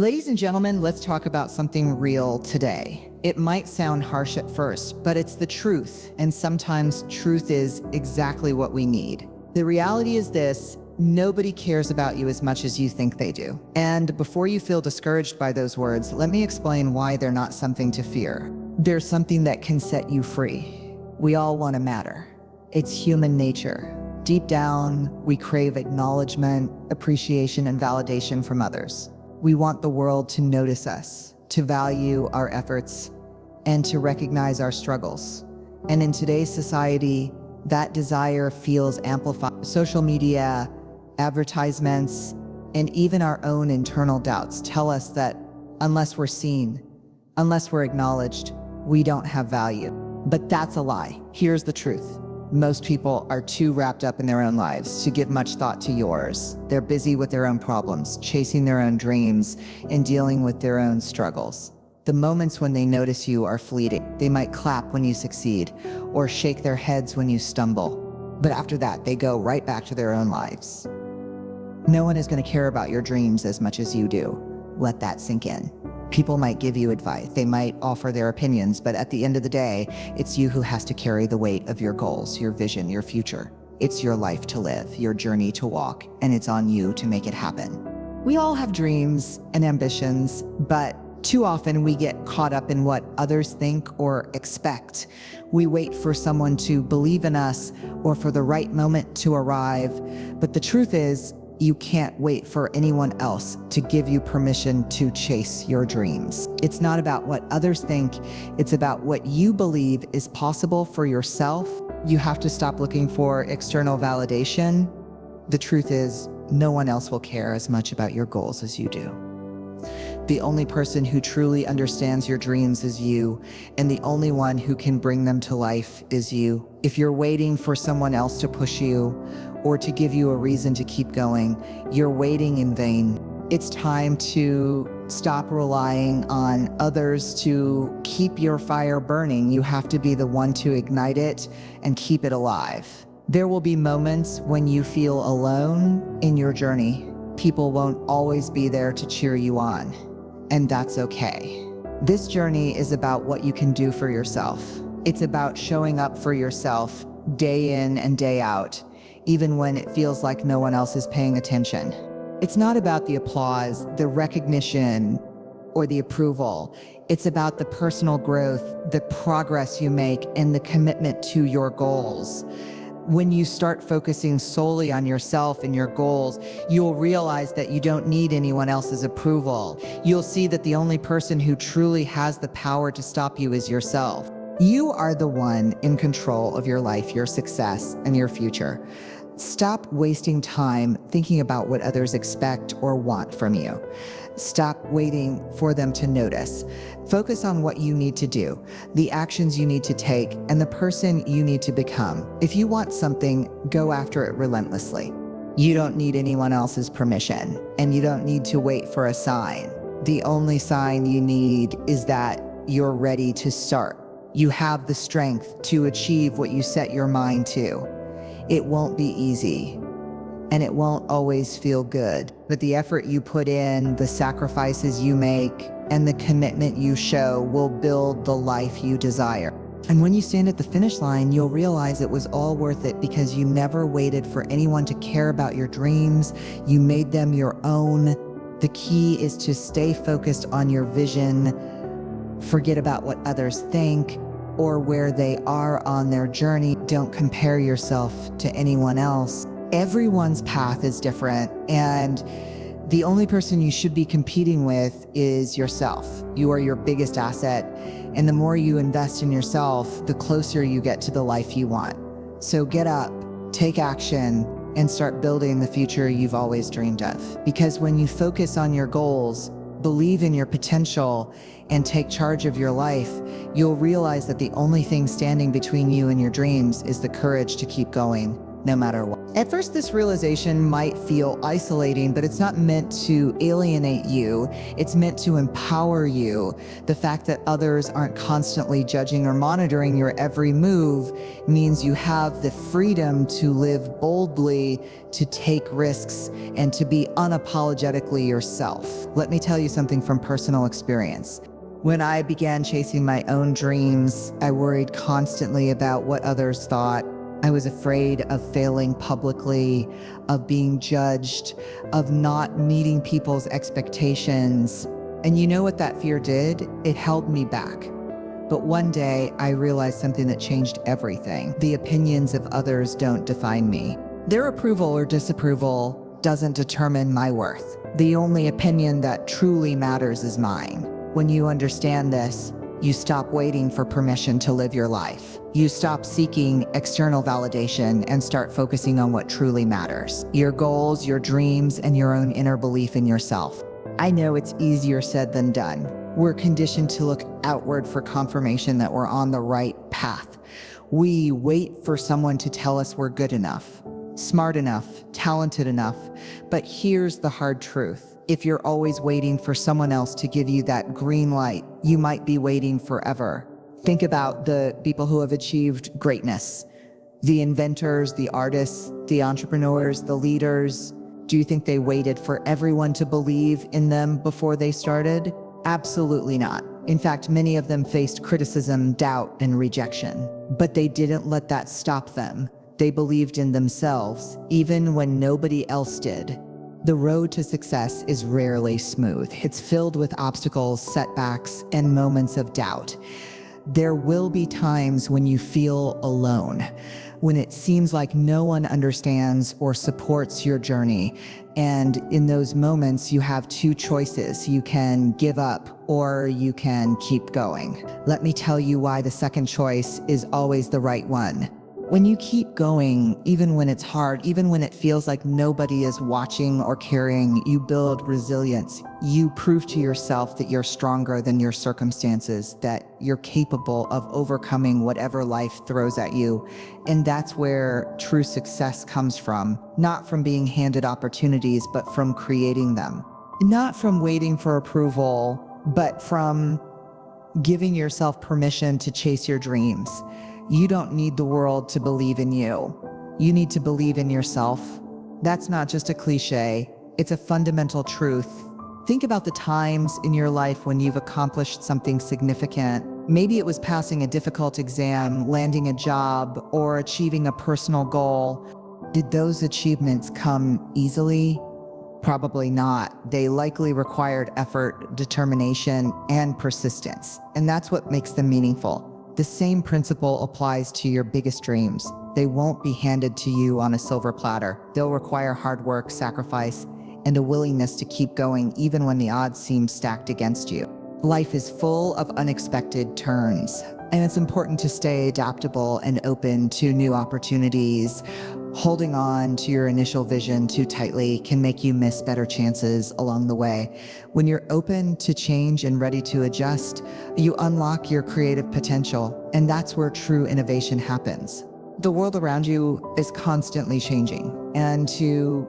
Ladies and gentlemen, let's talk about something real today. It might sound harsh at first, but it's the truth, and sometimes truth is exactly what we need. The reality is this: nobody cares about you as much as you think they do. And before you feel discouraged by those words, let me explain why they're not something to fear. They're something that can set you free. We all want to matter. It's human nature. Deep down, we crave acknowledgement, appreciation, and validation from others. We want the world to notice us, to value our efforts, and to recognize our struggles. And in today's society, that desire feels amplified. Social media, advertisements, and even our own internal doubts tell us that unless we're seen, unless we're acknowledged, we don't have value. But that's a lie. Here's the truth. Most people are too wrapped up in their own lives to give much thought to yours. They're busy with their own problems, chasing their own dreams, and dealing with their own struggles. The moments when they notice you are fleeting. They might clap when you succeed, or shake their heads when you stumble. But after that, they go right back to their own lives. No one is going to care about your dreams as much as you do. Let that sink in. People might give you advice, they might offer their opinions, but at the end of the day, it's you who has to carry the weight of your goals, your vision, your future. It's your life to live, your journey to walk, and it's on you to make it happen. We all have dreams and ambitions, but too often we get caught up in what others think or expect. We wait for someone to believe in us or for the right moment to arrive, but the truth is, you can't wait for anyone else to give you permission to chase your dreams. It's not about what others think, it's about what you believe is possible for yourself. You have to stop looking for external validation. The truth is, no one else will care as much about your goals as you do. The only person who truly understands your dreams is you, and the only one who can bring them to life is you. If you're waiting for someone else to push you or to give you a reason to keep going, you're waiting in vain. It's time to stop relying on others to keep your fire burning. You have to be the one to ignite it and keep it alive. There will be moments when you feel alone in your journey. People won't always be there to cheer you on, and that's okay. This journey is about what you can do for yourself. It's about showing up for yourself day in and day out, even when it feels like no one else is paying attention. It's not about the applause, the recognition, or the approval. It's about the personal growth, the progress you make, and the commitment to your goals. When you start focusing solely on yourself and your goals, you'll realize that you don't need anyone else's approval. You'll see that the only person who truly has the power to stop you is yourself. You are the one in control of your life, your success, and your future. Stop wasting time thinking about what others expect or want from you. Stop waiting for them to notice. Focus on what you need to do, the actions you need to take, and the person you need to become. If you want something, go after it relentlessly. You don't need anyone else's permission, and you don't need to wait for a sign. The only sign you need is that you're ready to start. You have the strength to achieve what you set your mind to. It won't be easy, and it won't always feel good, but the effort you put in, the sacrifices you make, and the commitment you show will build the life you desire. And when you stand at the finish line, you'll realize it was all worth it because you never waited for anyone to care about your dreams. You made them your own. The key is to stay focused on your vision. Forget about what others think or where they are on their journey. Don't compare yourself to anyone else. Everyone's path is different, and the only person you should be competing with is yourself. You are your biggest asset, and the more you invest in yourself, the closer you get to the life you want. So get up, take action, and start building the future you've always dreamed of. Because when you focus on your goals, believe in your potential, and take charge of your life, you'll realize that the only thing standing between you and your dreams is the courage to keep going. no matter what. At first, this realization might feel isolating, but it's not meant to alienate you. It's meant to empower you. The fact that others aren't constantly judging or monitoring your every move means you have the freedom to live boldly, to take risks, and to be unapologetically yourself. Let me tell you something from personal experience. When I began chasing my own dreams, I worried constantly about what others thought. I was afraid of failing publicly, of being judged, of not meeting people's expectations. And you know what that fear did? It held me back. But one day, I realized something that changed everything. The opinions of others don't define me. Their approval or disapproval doesn't determine my worth. The only opinion that truly matters is mine. When you understand this, you stop waiting for permission to live your life. You stop seeking external validation and start focusing on what truly matters: your goals, your dreams, and your own inner belief in yourself. I know it's easier said than done. We're conditioned to look outward for confirmation that we're on the right path. We wait for someone to tell us we're good enough, smart enough, talented enough. But here's the hard truth. If you're always waiting for someone else to give you that green light, you might be waiting forever. Think about the people who have achieved greatness: the inventors, the artists, the entrepreneurs, the leaders. Do you think they waited for everyone to believe in them before they started? Absolutely not. In fact, many of them faced criticism, doubt, and rejection. But they didn't let that stop them. They believed in themselves, even when nobody else did. The road to success is rarely smooth. It's filled with obstacles, setbacks, and moments of doubt. There will be times when you feel alone, when it seems like no one understands or supports your journey. And in those moments, you have two choices. You can give up or you can keep going. Let me tell you why the second choice is always the right one. When you keep going, even when it's hard, even when it feels like nobody is watching or caring, you build resilience. You prove to yourself that you're stronger than your circumstances, that you're capable of overcoming whatever life throws at you. And that's where true success comes from, not from being handed opportunities, but from creating them. Not from waiting for approval, but from giving yourself permission to chase your dreams. You don't need the world to believe in you. You need to believe in yourself. That's not just a cliche, it's a fundamental truth. Think about the times in your life when you've accomplished something significant. Maybe it was passing a difficult exam, landing a job, or achieving a personal goal. Did those achievements come easily? Probably not. They likely required effort, determination, and persistence. And that's what makes them meaningful. The same principle applies to your biggest dreams. They won't be handed to you on a silver platter. They'll require hard work, sacrifice, and a willingness to keep going even when the odds seem stacked against you. Life is full of unexpected turns, and it's important to stay adaptable and open to new opportunities. Holding on to your initial vision too tightly can make you miss better chances along the way. When you're open to change and ready to adjust, you unlock your creative potential, and that's where true innovation happens. The world around you is constantly changing, and to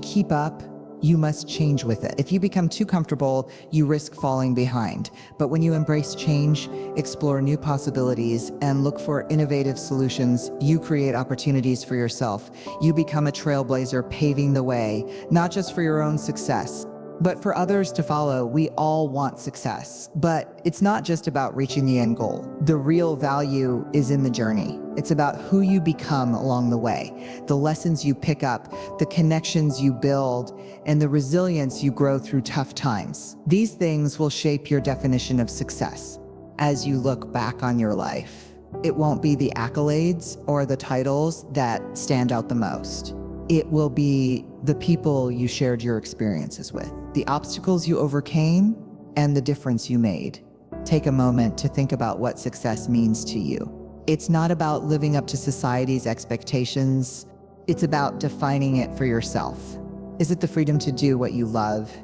keep up, you must change with it. If you become too comfortable, you risk falling behind. But when you embrace change, explore new possibilities, and look for innovative solutions, you create opportunities for yourself. You become a trailblazer, paving the way, not just for your own success, but for others to follow. We all want success, but it's not just about reaching the end goal. The real value is in the journey. It's about who you become along the way, the lessons you pick up, the connections you build, and the resilience you grow through tough times. These things will shape your definition of success. As you look back on your life, it won't be the accolades or the titles that stand out the most. It will be the people you shared your experiences with, the obstacles you overcame, and the difference you made. Take a moment to think about what success means to you. It's not about living up to society's expectations. It's about defining it for yourself. Is it the freedom to do what you love?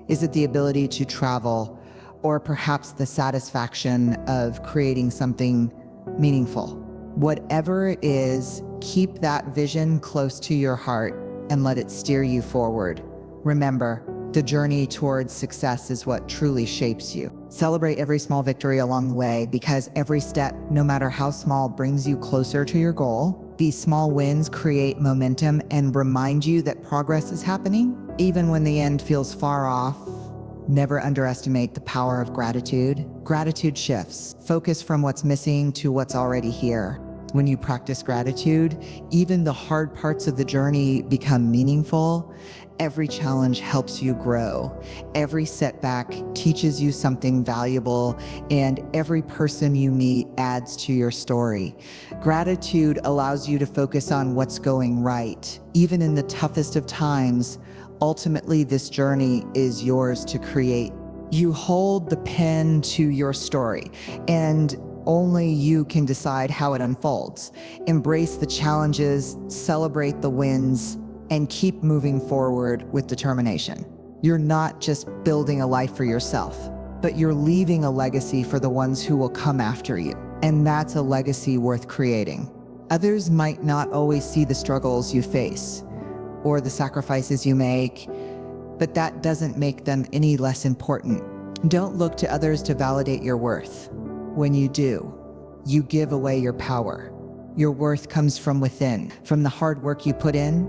Is it the ability to travel? Or perhaps the satisfaction of creating something meaningful? Whatever it is, keep that vision close to your heart and let it steer you forward. Remember, the journey towards success is what truly shapes you. Celebrate every small victory along the way, because every step, no matter how small, brings you closer to your goal. These small wins create momentum and remind you that progress is happening, even when the end feels far off. Never underestimate the power of gratitude. Gratitude shifts focus from what's missing to what's already here. When you practice gratitude, even the hard parts of the journey become meaningful. Every challenge helps you grow. Every setback teaches you something valuable, and every person you meet adds to your story. Gratitude allows you to focus on what's going right, even in the toughest of times. Ultimately, this journey is yours to create. You hold the pen to your story, and only you can decide how it unfolds. Embrace the challenges, celebrate the wins, and keep moving forward with determination. You're not just building a life for yourself, but you're leaving a legacy for the ones who will come after you. And that's a legacy worth creating. Others might not always see the struggles you face or the sacrifices you make, but that doesn't make them any less important. Don't look to others to validate your worth. When you do, you give away your power. Your worth comes from within, from the hard work you put in,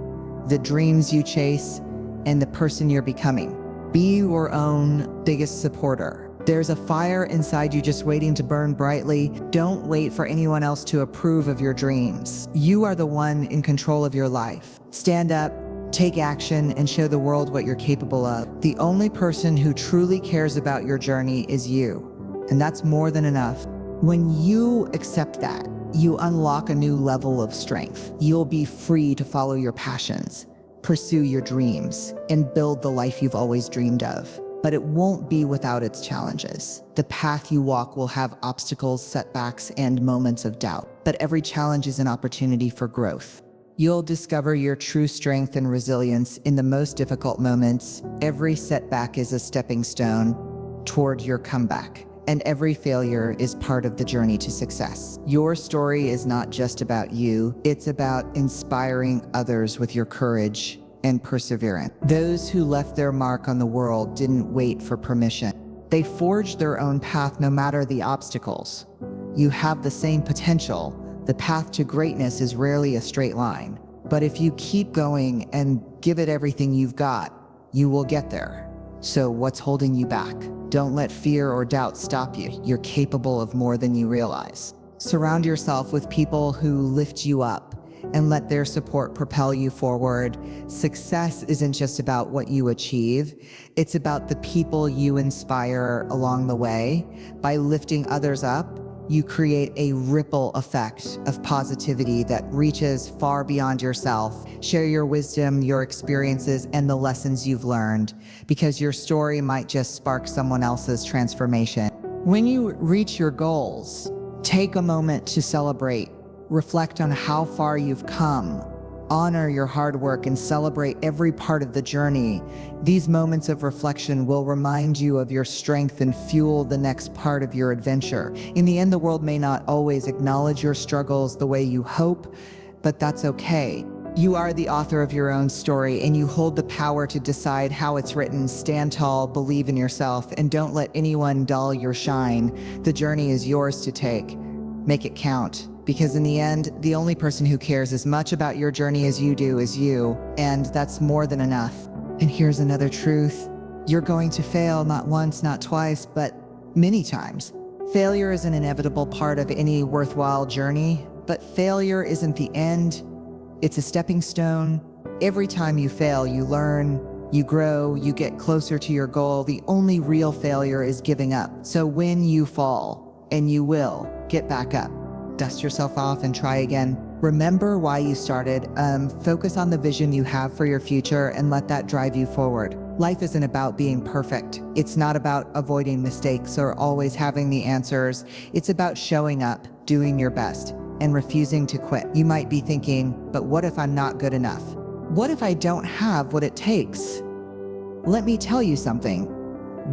the dreams you chase, and the person you're becoming. Be your own biggest supporter. There's a fire inside you just waiting to burn brightly. Don't wait for anyone else to approve of your dreams. You are the one in control of your life. Stand up, take action, and show the world what you're capable of. The only person who truly cares about your journey is you. And that's more than enough. When you accept that, you unlock a new level of strength. You'll be free to follow your passions, pursue your dreams, and build the life you've always dreamed of. But it won't be without its challenges. The path you walk will have obstacles, setbacks, and moments of doubt. But every challenge is an opportunity for growth. You'll discover your true strength and resilience in the most difficult moments. Every setback is a stepping stone toward your comeback. And every failure is part of the journey to success. Your story is not just about you, it's about inspiring others with your courage and perseverance. Those who left their mark on the world didn't wait for permission. They forged their own path no matter the obstacles. You have the same potential. The path to greatness is rarely a straight line. But if you keep going and give it everything you've got, you will get there. So what's holding you back? Don't let fear or doubt stop you. You're capable of more than you realize. Surround yourself with people who lift you up and let their support propel you forward. Success isn't just about what you achieve. It's about the people you inspire along the way. By lifting others up, you create a ripple effect of positivity that reaches far beyond yourself. Share your wisdom, your experiences, and the lessons you've learned, because your story might just spark someone else's transformation. When you reach your goals, take a moment to celebrate. Reflect on how far you've come. Honor your hard work and celebrate every part of the journey. These moments of reflection will remind you of your strength and fuel the next part of your adventure. In the end, the world may not always acknowledge your struggles the way you hope, but that's okay. You are the author of your own story, and you hold the power to decide how it's written. Stand tall, believe in yourself, and don't let anyone dull your shine. The journey is yours to take. Make it count. Because in the end, the only person who cares as much about your journey as you do is you, and that's more than enough. And here's another truth. You're going to fail not once, not twice, but many times. Failure is an inevitable part of any worthwhile journey, but failure isn't the end. It's a stepping stone. Every time you fail, you learn, you grow, you get closer to your goal. The only real failure is giving up. So when you fall, and you will, get back up. Dust yourself off and try again. Remember why you started. Focus on the vision you have for your future and let that drive you forward. Life isn't about being perfect. It's not about avoiding mistakes or always having the answers. It's about showing up, doing your best, and refusing to quit. You might be thinking, but what if I'm not good enough? What if I don't have what it takes? Let me tell you something.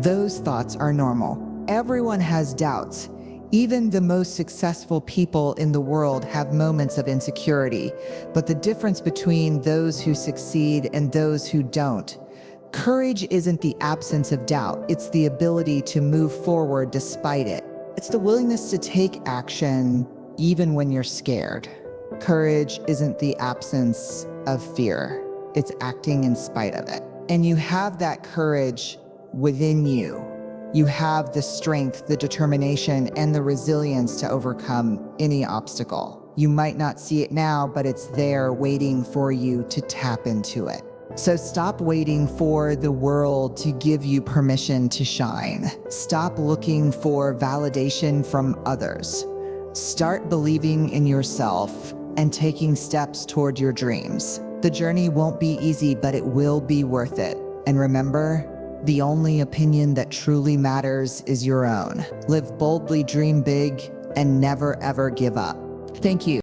Those thoughts are normal. Everyone has doubts. Even the most successful people in the world have moments of insecurity, but the difference between those who succeed and those who don't, courage isn't the absence of doubt, it's the ability to move forward despite it. It's the willingness to take action even when you're scared. Courage isn't the absence of fear, it's acting in spite of it. And you have that courage within you. You have the strength, the determination, and the resilience to overcome any obstacle. You might not see it now, but it's there waiting for you to tap into it. So stop waiting for the world to give you permission to shine. Stop looking for validation from others. Start believing in yourself and taking steps toward your dreams. The journey won't be easy, but it will be worth it. And remember, the only opinion that truly matters is your own. Live boldly, dream big, and never ever give up. Thank you.